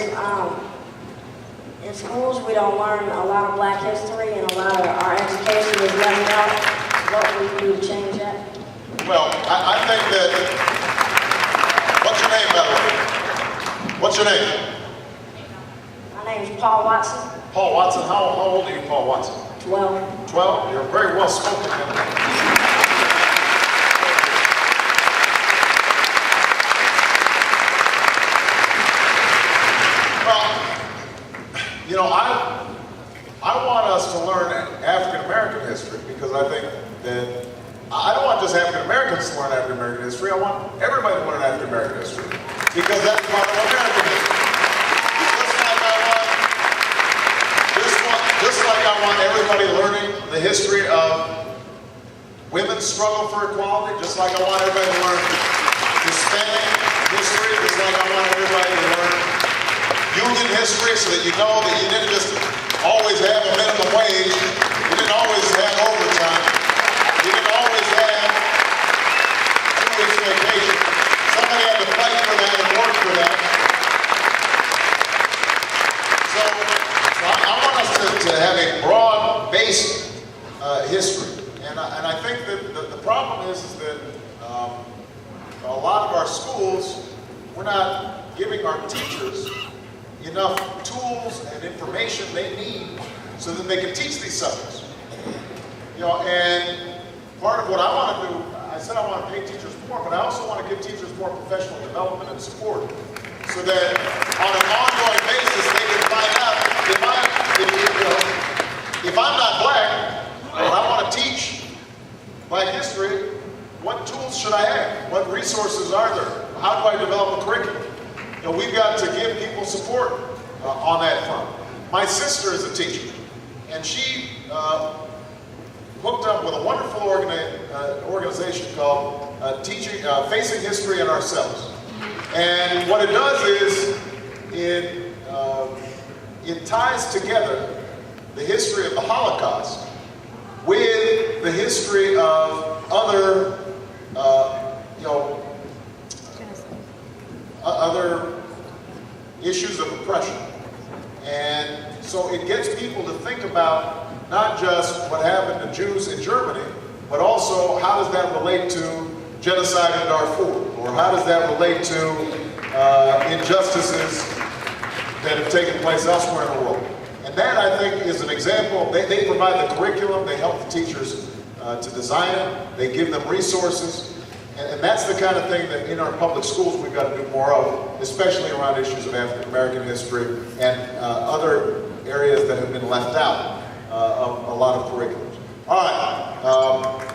is, in schools we don't learn a lot of black history, and a lot of our education is left out. What will you do to change that? Well, I think that, what's your name, by the way? What's your name? My name is Paul Watson. Paul Watson. How old are you, Paul Watson? 12. 12? You're very well spoken. Well, you know, I want us to learn African American history, because I think that I don't want just African Americans to learn African American history. I want everybody to learn African American history, because that's part of American history. Just like I want everybody learning the history of women's struggle for equality, just like I want everybody to learn Hispanic history, just like I want everybody to learn union history, so that you know that you didn't just always have a minimum wage, you didn't always have overtime, you didn't always have 2 weeks vacation. Somebody had to fight for that and work for that. So I want us to have a broad-based history, and I think that the problem is that a lot of our schools, we're not giving our teachers enough tools and information they need so that they can teach these subjects. You know, and part of what I want to do, I said I want to pay teachers more, but I also want to give teachers more professional development and support, so that on an ongoing basis they can find out if I'm not black and I want to teach black history, what tools should I have? What resources are there? How do I develop a curriculum? You know, we've got to give people support on that front. My sister is a teacher, and she hooked up with a wonderful organization called Facing History in Ourselves. And what it does is it ties together the history of the Holocaust with the history of other, other issues of oppression. And so it gets people to think about not just what happened to Jews in Germany, but also how does that relate to genocide in Darfur, or how does that relate to injustices that have taken place elsewhere in the world. And that, I think, is an example. They provide the curriculum, they help the teachers to design it, they give them resources, and that's the kind of thing that in our public schools we've got to do more of, especially around issues of African American history and other areas that have been left out of a lot of curriculums. All right.